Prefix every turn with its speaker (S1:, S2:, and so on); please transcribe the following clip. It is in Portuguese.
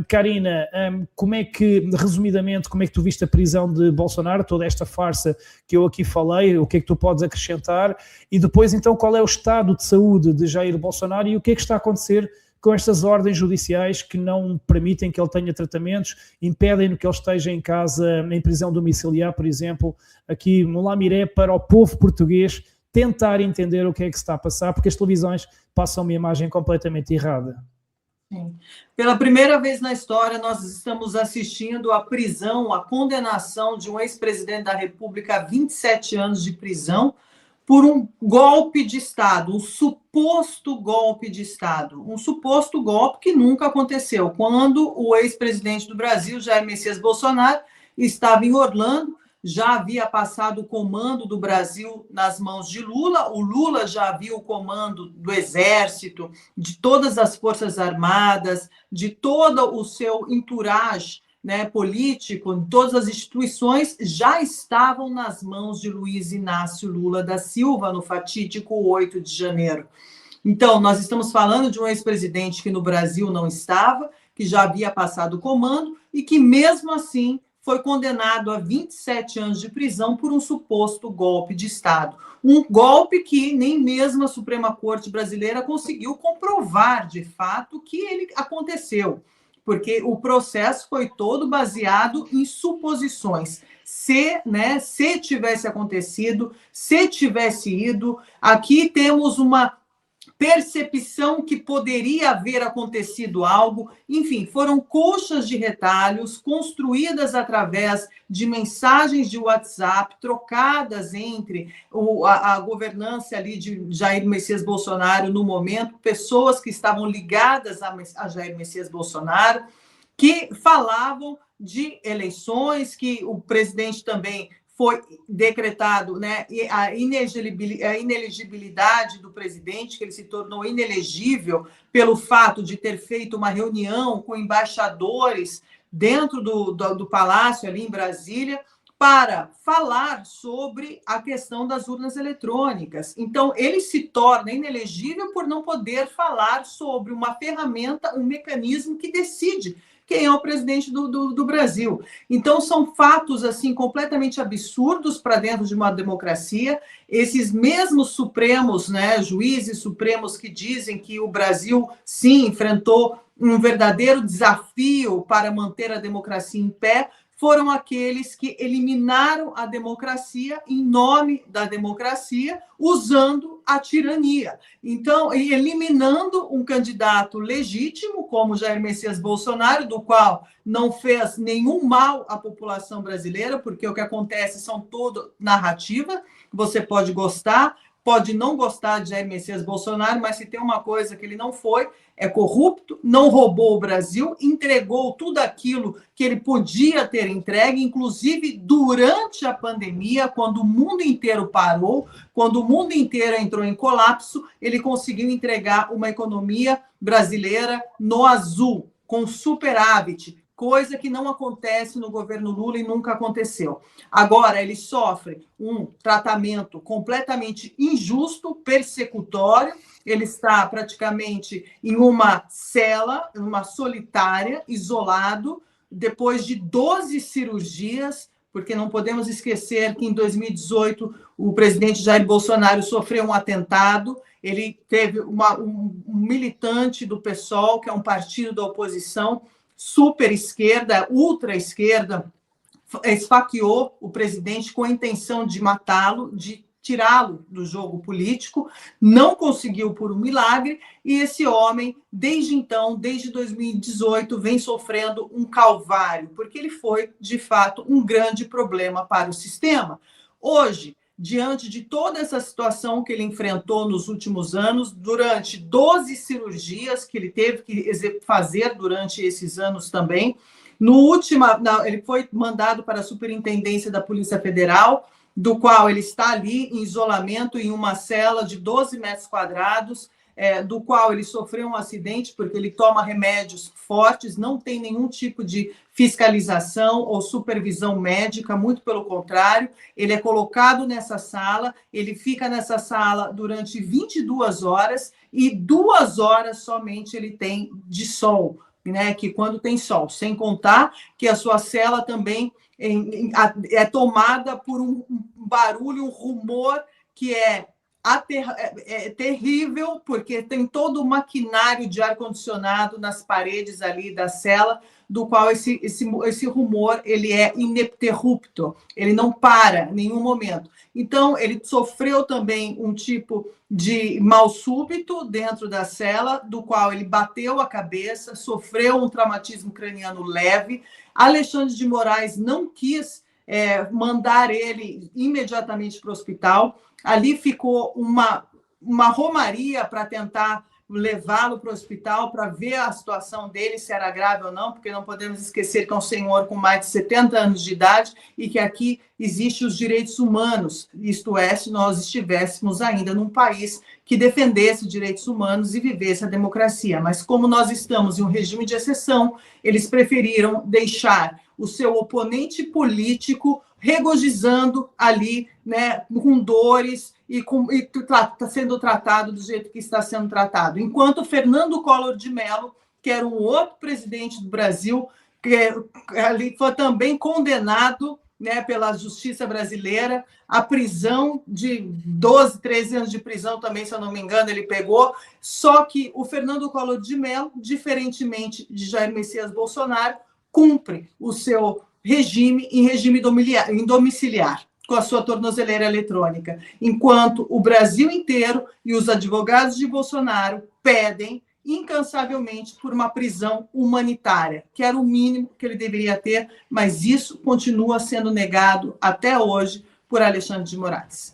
S1: Karina, como é que, resumidamente, como é que tu viste a prisão de Bolsonaro, toda esta farsa que eu aqui falei, o que é que tu podes acrescentar? E depois, então, qual é o estado de saúde de Jair Bolsonaro e o que é que está a acontecer com estas ordens judiciais que não permitem que ele tenha tratamentos, impedem que ele esteja em casa, em prisão domiciliar, por exemplo, aqui no Lamiré, para o povo português tentar entender o que é que se está a passar, porque as televisões passam uma imagem completamente errada.
S2: Sim. Pela primeira vez na história, nós estamos assistindo à prisão, à condenação de um ex-presidente da República a 27 anos de prisão por um golpe de Estado, um suposto golpe de Estado, um suposto golpe que nunca aconteceu, quando o ex-presidente do Brasil, Jair Messias Bolsonaro, estava em Orlando, já havia passado o comando do Brasil nas mãos de Lula, o Lula já havia o comando do Exército, de todas as Forças Armadas, de todo o seu entourage, né, político, todas as instituições já estavam nas mãos de Luiz Inácio Lula da Silva no fatídico 8 de janeiro. Então, nós estamos falando de um ex-presidente que no Brasil não estava, que já havia passado o comando e que, mesmo assim, foi condenado a 27 anos de prisão por um suposto golpe de Estado. Um golpe que nem mesmo a Suprema Corte brasileira conseguiu comprovar, de fato, que ele aconteceu, porque o processo foi todo baseado em suposições. Se tivesse acontecido, se tivesse ido, aqui temos uma percepção que poderia haver acontecido algo, enfim, foram coxas de retalhos construídas através de mensagens de WhatsApp trocadas entre a governança ali de Jair Messias Bolsonaro no momento, pessoas que estavam ligadas a Jair Messias Bolsonaro, que falavam de eleições, que o presidente também foi decretado, né, a inelegibilidade do presidente, que ele se tornou inelegível pelo fato de ter feito uma reunião com embaixadores dentro do palácio ali em Brasília para falar sobre a questão das urnas eletrônicas. Então, ele se torna inelegível por não poder falar sobre uma ferramenta, um mecanismo que decide quem é o presidente do Brasil. Então, são fatos assim completamente absurdos para dentro de uma democracia. Esses mesmos supremos, né, juízes supremos que dizem que o Brasil, sim, enfrentou um verdadeiro desafio para manter a democracia em pé, foram aqueles que eliminaram a democracia em nome da democracia, usando a tirania. Então, eliminando um candidato legítimo, como Jair Messias Bolsonaro, do qual não fez nenhum mal à população brasileira, porque o que acontece são toda narrativa, você pode gostar, pode não gostar de Jair Messias Bolsonaro, mas se tem uma coisa que ele não foi, é corrupto, não roubou o Brasil, entregou tudo aquilo que ele podia ter entregue, inclusive durante a pandemia, quando o mundo inteiro parou, quando o mundo inteiro entrou em colapso, ele conseguiu entregar uma economia brasileira no azul, com superávit, coisa que não acontece no governo Lula e nunca aconteceu. Agora, ele sofre um tratamento completamente injusto, persecutório, ele está praticamente em uma cela, uma solitária, isolado, depois de 12 cirurgias, porque não podemos esquecer que em 2018 o presidente Jair Bolsonaro sofreu um atentado, ele teve um militante do PSOL, que é um partido da oposição, super esquerda, ultra esquerda, esfaqueou o presidente com a intenção de matá-lo, de tirá-lo do jogo político, não conseguiu por um milagre, e esse homem, desde então, desde 2018, vem sofrendo um calvário, porque ele foi, de fato, um grande problema para o sistema. Hoje, diante de toda essa situação que ele enfrentou nos últimos anos, durante 12 cirurgias que ele teve que fazer durante esses anos também, ele foi mandado para a Superintendência da Polícia Federal, do qual ele está ali em isolamento em uma cela de 12 metros quadrados, do qual ele sofreu um acidente porque ele toma remédios fortes, não tem nenhum tipo de fiscalização ou supervisão médica, muito pelo contrário, ele é colocado nessa sala, ele fica nessa sala durante 22 horas e 2 horas somente ele tem de sol, né, que quando tem sol, sem contar que a sua cela também é tomada por um barulho, um rumor que é terrível, porque tem todo o maquinário de ar-condicionado nas paredes ali da cela, do qual esse rumor ele é ininterrupto, ele não para em nenhum momento. Então, ele sofreu também um tipo de mal súbito dentro da cela, do qual ele bateu a cabeça, sofreu um traumatismo craniano leve. Alexandre de Moraes não quis mandar ele imediatamente para o hospital. Ali ficou uma romaria para tentar levá-lo para o hospital para ver a situação dele, se era grave ou não, porque não podemos esquecer que é um senhor com mais de 70 anos de idade e que aqui existem os direitos humanos, isto é, se nós estivéssemos ainda num país que defendesse direitos humanos e vivesse a democracia. Mas como nós estamos em um regime de exceção, eles preferiram deixar o seu oponente político regozijando ali, né, com dores e está sendo tratado do jeito que está sendo tratado. Enquanto Fernando Collor de Mello, que era um outro presidente do Brasil, que ali foi também condenado, né, pela justiça brasileira, a prisão de 12, 13 anos de prisão também, se eu não me engano, ele pegou. Só que o Fernando Collor de Mello, diferentemente de Jair Messias Bolsonaro, cumpre o seu regime em regime domiciliar, com a sua tornozeleira eletrônica, enquanto o Brasil inteiro e os advogados de Bolsonaro pedem incansavelmente por uma prisão humanitária, que era o mínimo que ele deveria ter, mas isso continua sendo negado até hoje por Alexandre de Moraes.